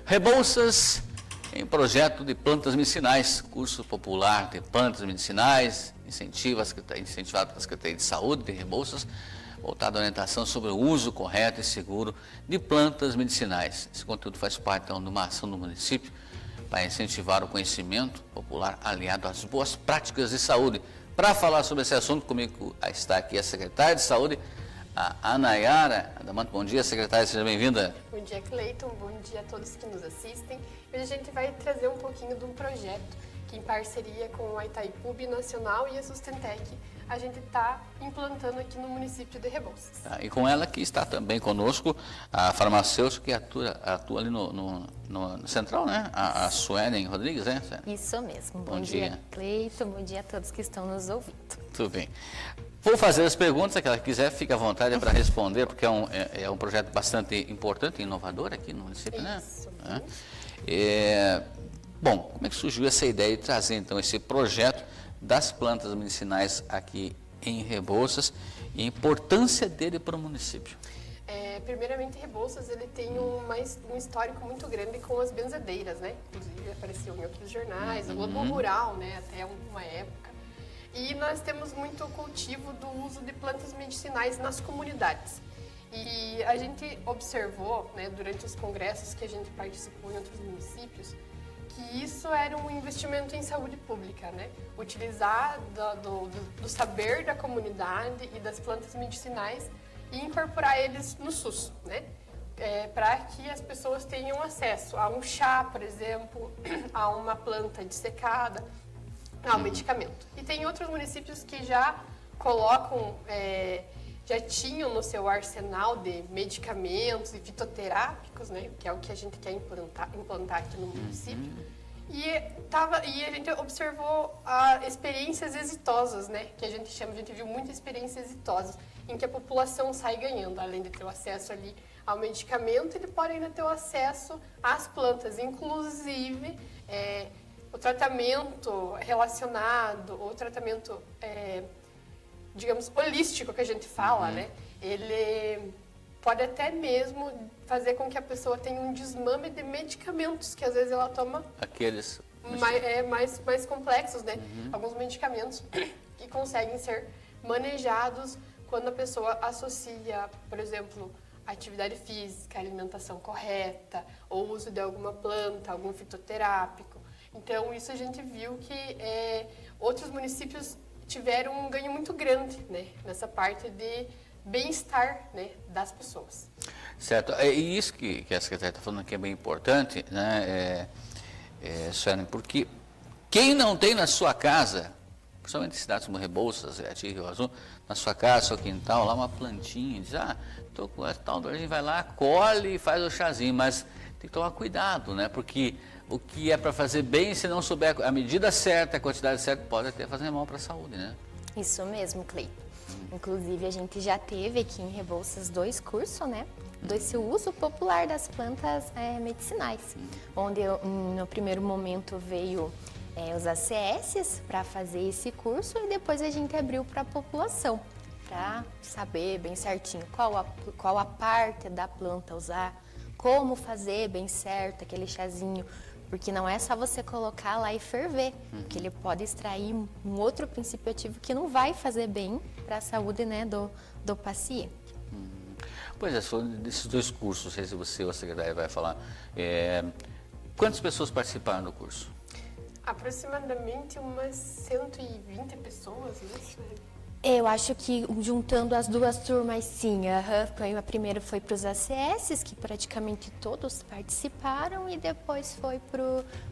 Rebouças em projeto de plantas medicinais, curso popular de plantas medicinais, incentivado pela Secretaria de Saúde de Rebouças, voltado à orientação sobre o uso correto e seguro de plantas medicinais. Esse conteúdo faz parte então, de uma ação do município para incentivar o conhecimento popular aliado às boas práticas de saúde. Para falar sobre esse assunto, comigo está aqui a secretária de Saúde, a Anayara Adamanto. Bom dia, secretária, seja bem-vinda. Bom dia, Cleiton. Bom dia a todos que nos assistem. Hoje a gente vai trazer um pouquinho de um projeto que, em parceria com a Itaipu Nacional e a Sustentec, a gente está implantando aqui no município de Rebouças. E com ela que está também conosco a farmacêutica que atua ali no Central, né? A Suelen Rodrigues, né? Isso mesmo. Bom dia, Cleiton. Bom dia a todos que estão nos ouvindo. Tudo bem. Vou fazer as perguntas, que ela quiser, fique à vontade para responder, porque é um projeto bastante importante e inovador aqui no município, né? Isso. Bom, como é que surgiu essa ideia de trazer, então, esse projeto das plantas medicinais aqui em Rebouças e a importância dele para o município? Primeiramente, Rebouças ele tem um histórico muito grande com as benzedeiras, né? Inclusive apareceu em outros jornais, o Globo Rural, né? Até uma época. E nós temos muito cultivo do uso de plantas medicinais nas comunidades. E a gente observou, né, durante os congressos que a gente participou em outros municípios, que isso era um investimento em saúde pública, né? Utilizar do saber da comunidade e das plantas medicinais e incorporar eles no SUS, né? Para que as pessoas tenham acesso a um chá, por exemplo, a uma planta dissecada, ao medicamento. E tem outros municípios que já colocam, já tinham no seu arsenal de medicamentos e fitoterápicos, né, que é o que a gente quer implantar aqui no município. E a gente observou experiências exitosas, né, que a gente viu muitas experiências exitosas, em que a população sai ganhando, além de ter o acesso ali ao medicamento, ele pode ainda ter o acesso às plantas, inclusive o tratamento relacionado, o tratamento, digamos, holístico que a gente fala, né? Ele pode até mesmo fazer com que a pessoa tenha um desmame de medicamentos que às vezes ela toma. Aqueles mais complexos, né? Alguns medicamentos que conseguem ser manejados quando a pessoa associa, por exemplo, atividade física, alimentação correta, ou uso de alguma planta, algum fitoterápico. Então, isso a gente viu que outros municípios tiveram um ganho muito grande, né, nessa parte de bem-estar, né, das pessoas. Certo. E isso que a secretária está falando aqui é bem importante, né, Suelen, porque quem não tem na sua casa, principalmente em cidades como Rebouças, Rio Azul, na sua casa, seu quintal, lá uma plantinha, diz, estou com essa tal dorzinha, vai lá, colhe e faz o chazinho, mas tem que tomar cuidado, né, porque o que é para fazer bem, se não souber a medida certa, a quantidade certa, pode até fazer mal para a saúde, né? Isso mesmo, Cleiton. Inclusive, a gente já teve aqui em Rebouças 2 cursos, né? Desse uso popular das plantas medicinais, onde no primeiro momento veio os ACS para fazer esse curso e depois a gente abriu para a população, para saber bem certinho qual a parte da planta usar, como fazer bem certo aquele chazinho, porque não é só você colocar lá e ferver, porque ele pode extrair um outro princípio ativo que não vai fazer bem para a saúde, né, do paciente. Pois é, desses 2 cursos, não sei se você ou a secretária vai falar, quantas pessoas participaram do curso? Aproximadamente umas 120 pessoas, né? Eu acho que juntando as 2 turmas, sim. A primeira foi para os ACS, que praticamente todos participaram, e depois foi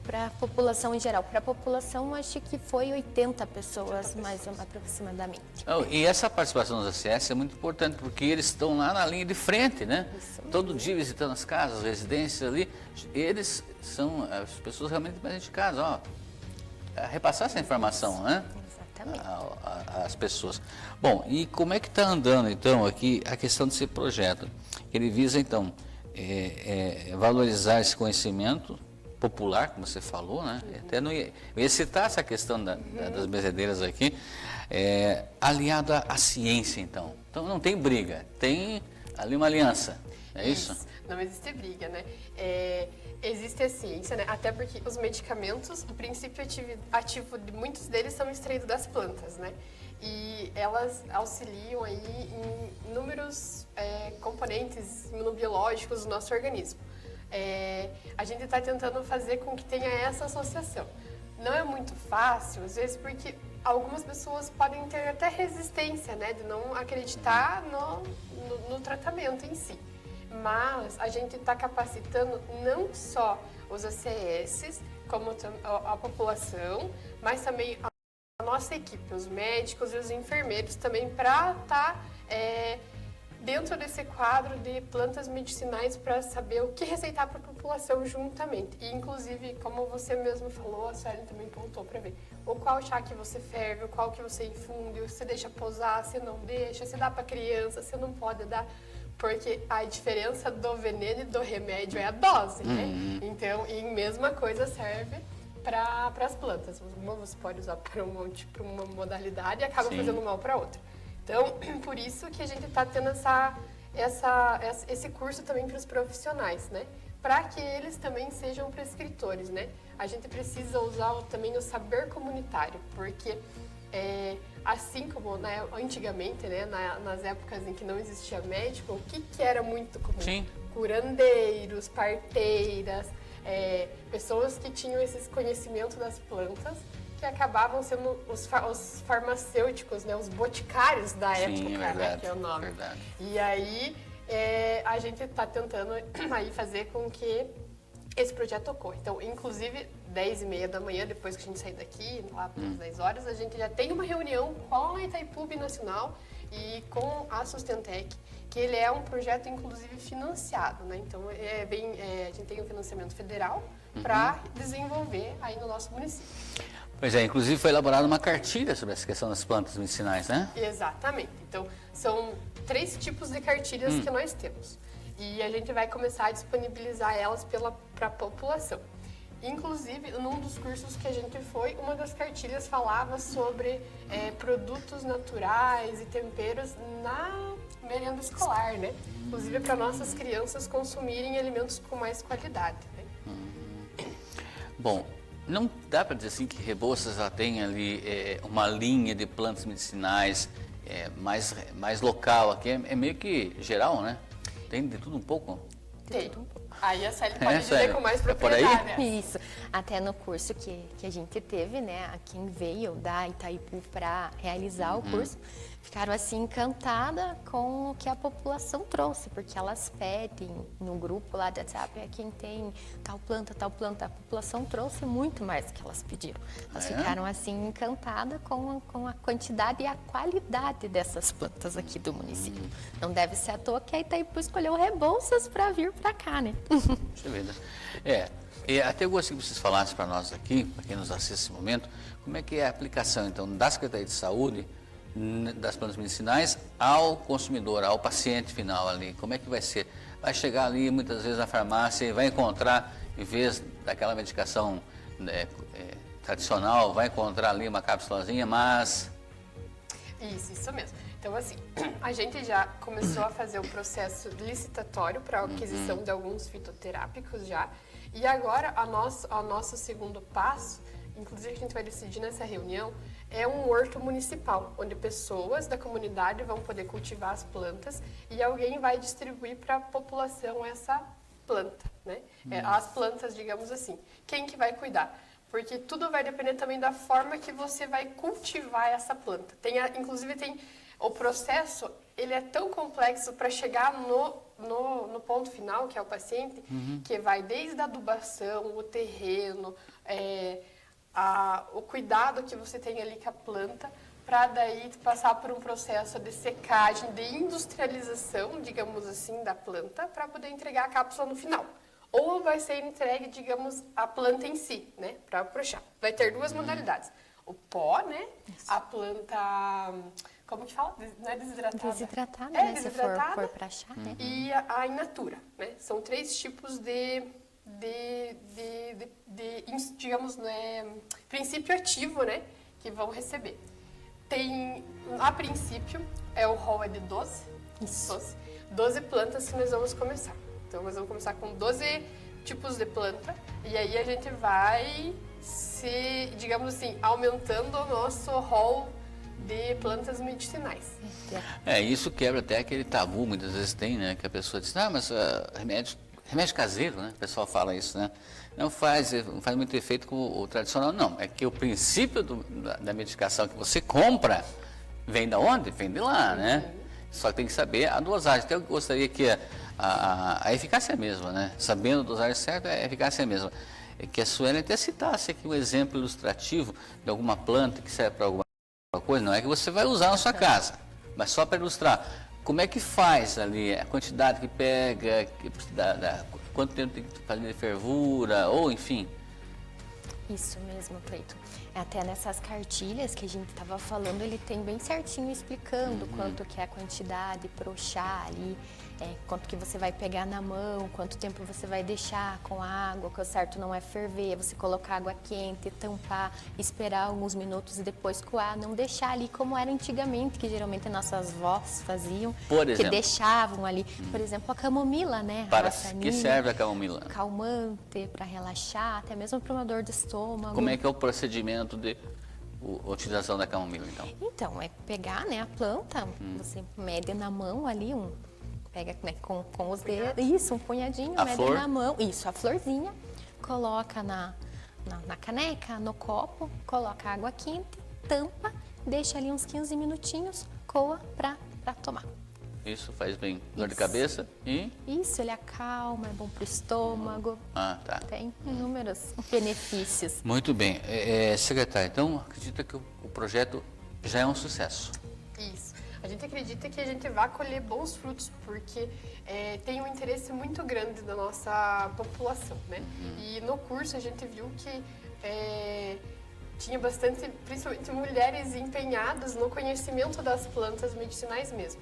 para a população em geral. Para a população, acho que foi 80 pessoas, mais aproximadamente. E essa participação dos ACS é muito importante, porque eles estão lá na linha de frente, né? Isso. Todo dia visitando as casas, as residências ali. Eles são as pessoas realmente mais de casa, repassar essa informação, né? As pessoas. Bom, e como é que está andando, então, aqui a questão desse projeto? Ele visa, então, valorizar esse conhecimento popular, como você falou, né? Até eu ia citar essa questão das benzedeiras aqui, aliado à ciência, então. Então, não tem briga, tem ali uma aliança, é isso? Não existe briga, né? Existe a ciência, né? Até porque os medicamentos, o princípio ativo de muitos deles são extraídos das plantas, né? E elas auxiliam aí em inúmeros componentes imunobiológicos do nosso organismo. A gente está tentando fazer com que tenha essa associação. Não é muito fácil, às vezes, porque algumas pessoas podem ter até resistência, né? De não acreditar no tratamento em si. Mas a gente está capacitando não só os ACS, como a população, mas também a nossa equipe, os médicos e os enfermeiros também, para estar dentro desse quadro de plantas medicinais para saber o que receitar para a população juntamente. E, inclusive, como você mesmo falou, a Suelen também pontuou para ver o qual chá que você ferve, o qual que você infunde, se deixa posar, se não deixa, se dá para criança, se não pode dar. Porque a diferença do veneno e do remédio é a dose, né? Então, e mesma coisa serve para as plantas. Uma você pode usar para uma modalidade e acaba fazendo mal para outra. Então, por isso que a gente está tendo esse curso também para os profissionais, né? Para que eles também sejam prescritores, né? A gente precisa usar também o saber comunitário, porque assim como antigamente, né, nas épocas em que não existia médico, o que era muito comum? Sim. Curandeiros, parteiras, pessoas que tinham esses conhecimentos das plantas, que acabavam sendo os farmacêuticos, né, os boticários da época, verdade, né, que é o nome. Verdade. E aí a gente está tentando aí fazer com que esse projeto ocorra. Então, inclusive, 10h30 da manhã, depois que a gente sair daqui, lá pelas 10 horas, a gente já tem uma reunião com a Itaipu Binacional e com a Sustentec, que ele é um projeto, inclusive, financiado, né? Então, a gente tem um financiamento federal para desenvolver aí no nosso município. Pois é, inclusive foi elaborada uma cartilha sobre essa questão das plantas medicinais, né? Exatamente. Então, são 3 tipos de cartilhas que nós temos. E a gente vai começar a disponibilizar elas para a população. Inclusive, num dos cursos que a gente foi, uma das cartilhas falava sobre produtos naturais e temperos na merenda escolar, né? Inclusive para nossas crianças consumirem alimentos com mais qualidade, né? Bom, não dá para dizer assim que Rebouças já tem ali uma linha de plantas medicinais mais local aqui, é meio que geral, né? Tem de tudo um pouco? Tem. Aí a Célia pode dizer sério? com mais É por aí? propriedade. Isso. Até no curso que a gente teve, né? Quem veio da Itaipu para realizar o curso, ficaram assim encantadas com o que a população trouxe, porque elas pedem no grupo lá do WhatsApp, quem tem tal planta. A população trouxe muito mais do que elas pediram. Elas ficaram assim encantadas com a quantidade e a qualidade dessas plantas aqui do município. Não deve ser à toa que a Itaipu escolheu Rebouças para vir para cá, né? Deixa eu ver. Até eu gostaria que vocês falassem para nós aqui, para quem nos assiste nesse momento, como é que é a aplicação, então, da Secretaria de Saúde das plantas medicinais ao consumidor, ao paciente final ali. Como é que vai ser? Vai chegar ali muitas vezes na farmácia e vai encontrar, em vez daquela medicação tradicional, vai encontrar ali uma cápsulazinha, mas... Isso mesmo. Então, assim, a gente já começou a fazer o processo licitatório para a aquisição de alguns fitoterápicos já. E agora, o nosso segundo passo, inclusive a gente vai decidir nessa reunião, é um horto municipal, onde pessoas da comunidade vão poder cultivar as plantas e alguém vai distribuir para a população essa planta, né? As plantas, digamos assim. Quem que vai cuidar? Porque tudo vai depender também da forma que você vai cultivar essa planta. Inclusive, o processo, ele é tão complexo para chegar no ponto final, que é o paciente, que vai desde a adubação, o terreno, o cuidado que você tem ali com a planta, para daí passar por um processo de secagem, de industrialização, digamos assim, da planta, para poder entregar a cápsula no final. Ou vai ser entregue, digamos, a planta em si, né, para o chá. Vai ter 2 modalidades. O pó, né, a planta, como que fala? Não é desidratada? Desidratada, né, desidratada, se for para chá, né? E a in natura, né? São 3 tipos de digamos, né, princípio ativo, né, que vão receber. A princípio, o rol é de 12. Isso. 12 plantas que nós vamos começar. Então, nós vamos começar com 12 tipos de planta, e aí a gente vai digamos assim, aumentando o nosso rol de plantas medicinais. Isso quebra até aquele tabu, muitas vezes tem, né? Que a pessoa diz, mas remédio caseiro, né? O pessoal fala isso, né? Não faz muito efeito como o tradicional. Não, é que o princípio da medicação que você compra vem da onde? Vem de lá, né? Só que tem que saber a dosagem. Até eu gostaria que a eficácia é a mesma, né? Sabendo a dosagem certa, a eficácia é a mesma. É que a Sueli até citasse aqui um exemplo ilustrativo de alguma planta que serve para alguma coisa. Não é que você vai usar na sua casa, mas só para ilustrar. Como é que faz ali, a quantidade que pega, quanto tempo tem que fazer de fervura, ou enfim. Isso mesmo, Cleiton. Até nessas cartilhas que a gente estava falando, ele tem bem certinho explicando quanto que é a quantidade pro chá ali, quanto que você vai pegar na mão, quanto tempo você vai deixar com a água, que o certo não é ferver, você colocar água quente, tampar, esperar alguns minutos e depois coar, não deixar ali como era antigamente, que geralmente nossas vós faziam, por exemplo, que deixavam ali, por exemplo, a camomila, né? Para que serve a camomila? Calmante, para relaxar, até mesmo para uma dor de estômago. Como é que é o procedimento de utilização da camomila, então? Então, é pegar, né, a planta, você mede na mão ali, pega, né, com os dedos, isso, um punhadinho, a mede flor? na mão, isso, a florzinha, coloca na caneca, no copo, coloca água quente, tampa, deixa ali uns 15 minutinhos, coa para tomar. Isso faz bem. Dor de cabeça e... Isso, ele acalma, é bom para o estômago. Tá. Tem inúmeros benefícios. Muito bem. Secretária, então acredita que o projeto já é um sucesso? Isso. A gente acredita que a gente vai colher bons frutos, porque tem um interesse muito grande da nossa população, né? E no curso a gente viu que tinha bastante, principalmente mulheres empenhadas no conhecimento das plantas medicinais mesmo.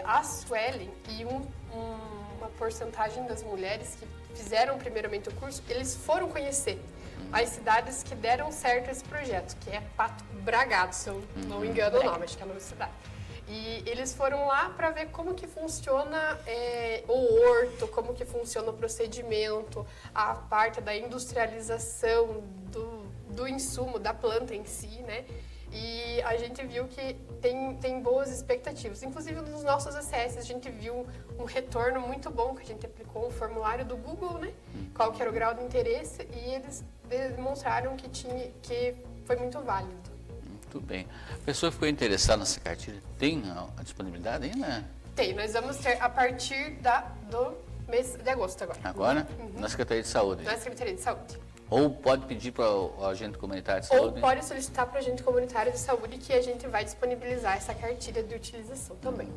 A Sueli e uma porcentagem das mulheres que fizeram primeiramente o curso, eles foram conhecer as cidades que deram certo esse projeto, que é Pato Bragado, se eu não me engano o nome, acho que é a nova cidade. E eles foram lá para ver como que funciona o horto, como que funciona o procedimento, a parte da industrialização do insumo, da planta em si, né? E a gente viu que tem boas expectativas. Inclusive, nos nossos acessos, a gente viu um retorno muito bom, que a gente aplicou um formulário do Google, né? Qual que era o grau de interesse, e eles demonstraram que foi muito válido. Muito bem. A pessoa ficou interessada nessa cartilha, tem a disponibilidade ainda? Tem, nós vamos ter a partir do mês de agosto agora. Agora? Na Secretaria de Saúde? Na Secretaria de Saúde. Ou pode pedir para o agente comunitário de saúde? Ou pode solicitar para o agente comunitário de saúde, que a gente vai disponibilizar essa cartilha de utilização também.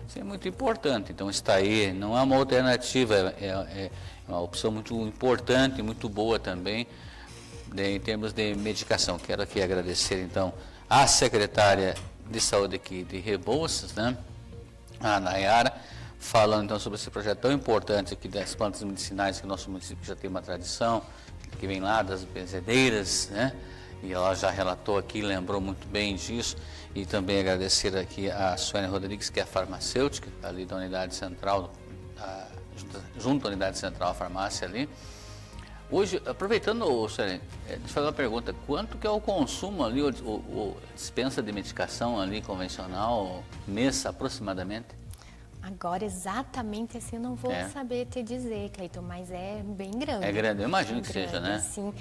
Isso é muito importante. Então está aí, não é uma alternativa, é uma opção muito importante, muito boa também, em termos de medicação. Quero aqui agradecer então à secretária de saúde aqui de Rebouças, né, a Nayara, falando então sobre esse projeto tão importante aqui das plantas medicinais, que o nosso município já tem uma tradição, que vem lá das benzedeiras, né? E ela já relatou aqui, lembrou muito bem disso. E também agradecer aqui a Sueli Rodrigues, que é farmacêutica, ali da unidade central, junto à unidade central, a farmácia ali. Hoje, aproveitando, Sueli, deixa eu fazer uma pergunta. Quanto que é o consumo ali, o dispensa de medicação ali convencional, mês aproximadamente? Agora, exatamente assim, eu não vou saber te dizer, Cleiton, mas é bem grande. É grande, eu imagino que seja, né? Sim,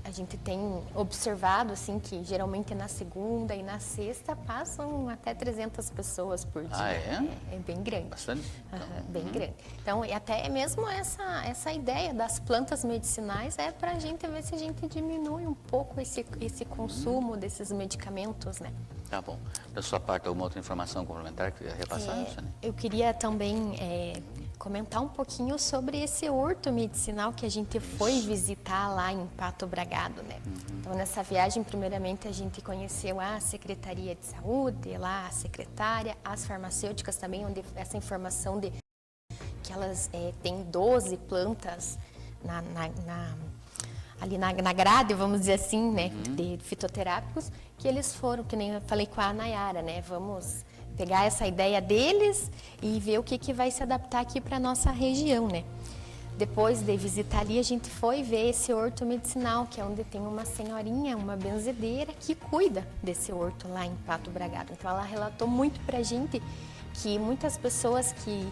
a gente tem observado, assim, que geralmente na segunda e na sexta passam até 300 pessoas por dia. Ah, é? É bem grande. Bastante? Bem grande. Então, e até mesmo essa ideia das plantas medicinais é para a gente ver se a gente diminui um pouco esse consumo desses medicamentos, né? Tá bom. Da sua parte, alguma outra informação complementar que queria repassar? Eu queria também comentar um pouquinho sobre esse horto medicinal que a gente foi visitar lá em Pato Bragado, né? Então, nessa viagem, primeiramente, a gente conheceu a Secretaria de Saúde, lá a secretária, as farmacêuticas também, onde essa informação de que elas têm 12 plantas ali na grade, vamos dizer assim, né, de fitoterápicos, que eles foram, que nem eu falei com a Nayara, né, vamos pegar essa ideia deles e ver o que vai se adaptar aqui para a nossa região, né. Depois de visitar ali, a gente foi ver esse horto medicinal, que é onde tem uma senhorinha, uma benzedeira, que cuida desse horto lá em Pato Bragado. Então, ela relatou muito pra gente que muitas pessoas que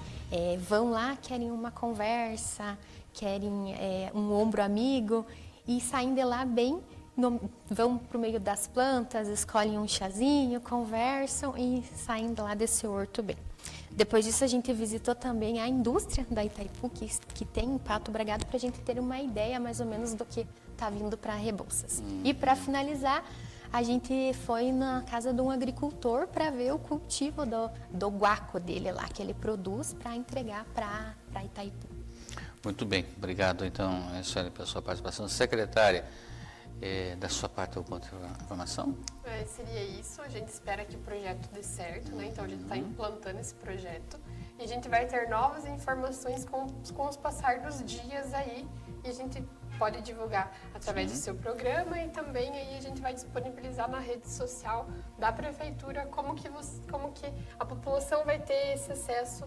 vão lá querem uma conversa, querem um ombro amigo e saem de lá bem, vão para o meio das plantas, escolhem um chazinho, conversam e saem de lá desse horto bem. Depois disso, a gente visitou também a indústria da Itaipu, que tem em Pato Bragado, para a gente ter uma ideia mais ou menos do que está vindo para Rebouças. E para finalizar, a gente foi na casa de um agricultor para ver o cultivo do guaco dele lá, que ele produz para entregar para Itaipu. Muito bem, obrigado então, senhora, pela sua participação. Secretária, da sua parte, alguma outra informação? Seria isso, a gente espera que o projeto dê certo, né? Então a gente está implantando esse projeto e a gente vai ter novas informações com os passar dos dias aí e a gente pode divulgar através do seu programa e também aí a gente vai disponibilizar na rede social da prefeitura como que a população vai ter esse acesso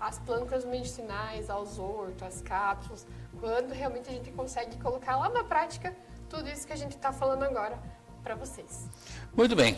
às plantas medicinais, aos hortos, às cápsulas, quando realmente a gente consegue colocar lá na prática tudo isso que a gente está falando agora para vocês. Muito bem.